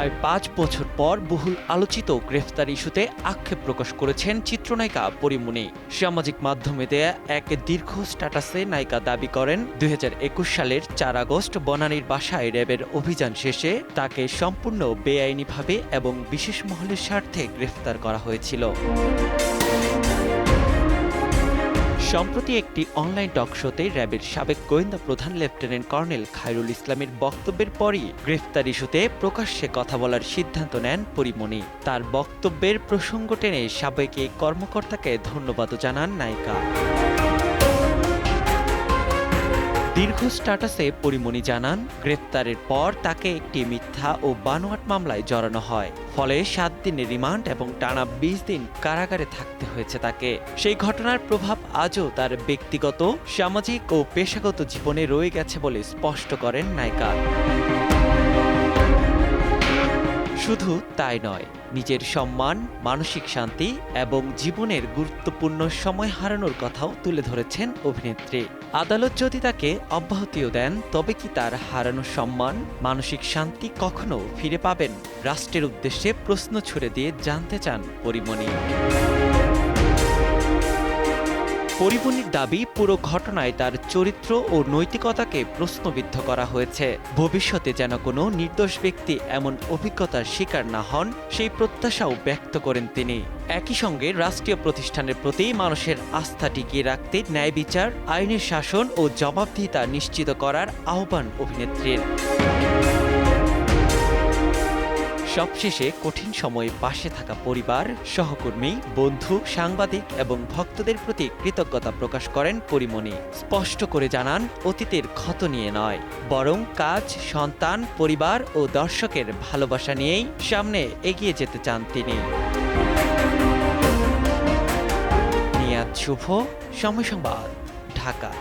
প্রায় ৫ বছর পর বহুল আলোচিত গ্রেফতার ইস্যুতে আক্ষেপ প্রকাশ করেছেন চিত্রনায়িকা পরীমনি। সামাজিক মাধ্যমে দেয়া এক দীর্ঘ স্ট্যাটাসে নায়িকা দাবি করেন ২০২১ সালের ৪ আগস্ট বনানীর বাসায় র্যাবের অভিযান শেষে তাকে সম্পূর্ণ বেআইনিভাবে এবং বিশেষ মহলের স্বার্থে গ্রেফতার করা হয়েছিল। সম্প্রতি একটি অনলাইন টক শোতে র্যাবের সাবেক গোয়েন্দা প্রধান লেফটেন্যান্ট কর্নেল খায়রুল ইসলামের বক্তব্যের পরই গ্রেফতার ইস্যুতে প্রকাশ্যে কথা বলার সিদ্ধান্ত নেন পরীমনি। তার বক্তব্যের প্রসঙ্গ টেনে সাবেক এই কর্মকর্তাকে ধন্যবাদও জানান নায়িকা। দীর্ঘ স্ট্যাটাসে পরীমনি জানান, গ্রেপ্তারের পর তাকে একটি মিথ্যা ও বানোয়াট মামলায় জড়ানো হয়। ফলে ৭ দিনের রিমান্ড এবং টানা ২০ দিন কারাগারে থাকতে হয়েছে তাকে। সেই ঘটনার প্রভাব আজও তার ব্যক্তিগত, সামাজিক ও পেশাগত জীবনে রয়ে গেছে বলে স্পষ্ট করেন নায়িকা। শুধু তাই নয়, নিজের সম্মান, মানসিক শান্তি এবং জীবনের গুরুত্বপূর্ণ সময় হারানোর কথাও তুলে ধরেছেন অভিনেত্রী। আদালত যদি তাকে অব্যাহতিও দেন, তবে কি তার হারানো সম্মান, মানসিক শান্তি কখনো ফিরে পাবেন? রাষ্ট্রের উদ্দেশ্যে প্রশ্ন ছুড়ে দিয়ে জানতে চান পরীমনি। পরীমনির দাবি, পুরো ঘটনায় তার চরিত্র ও নৈতিকতাকে প্রশ্নবিদ্ধ করা হয়েছে। ভবিষ্যতে যেন কোনো নির্দোষ ব্যক্তি এমন অভিজ্ঞতার শিকার না হন, সেই প্রত্যাশাও ব্যক্ত করেন তিনি। একই সঙ্গে রাষ্ট্রীয় প্রতিষ্ঠানের প্রতি মানুষের আস্থা টিকিয়ে রাখতে ন্যায় বিচার, আইনের শাসন ও জবাবদিহিতা নিশ্চিত করার আহ্বান অভিনেত্রীর। সবশেষে কঠিন সময়ে পাশে থাকা পরিবার, সহকর্মী, বন্ধু, সাংবাদিক এবং ভক্তদের প্রতি কৃতজ্ঞতা প্রকাশ করেন পরীমনি। স্পষ্ট করে জানান, অতীতের ক্ষত নিয়ে নয়, বরং কাজ, সন্তান, পরিবার ও দর্শকের ভালোবাসা নিয়েই সামনে এগিয়ে যেতে চান তিনি। নিয়াদ শুভ, সময় সংবাদ, ঢাকা।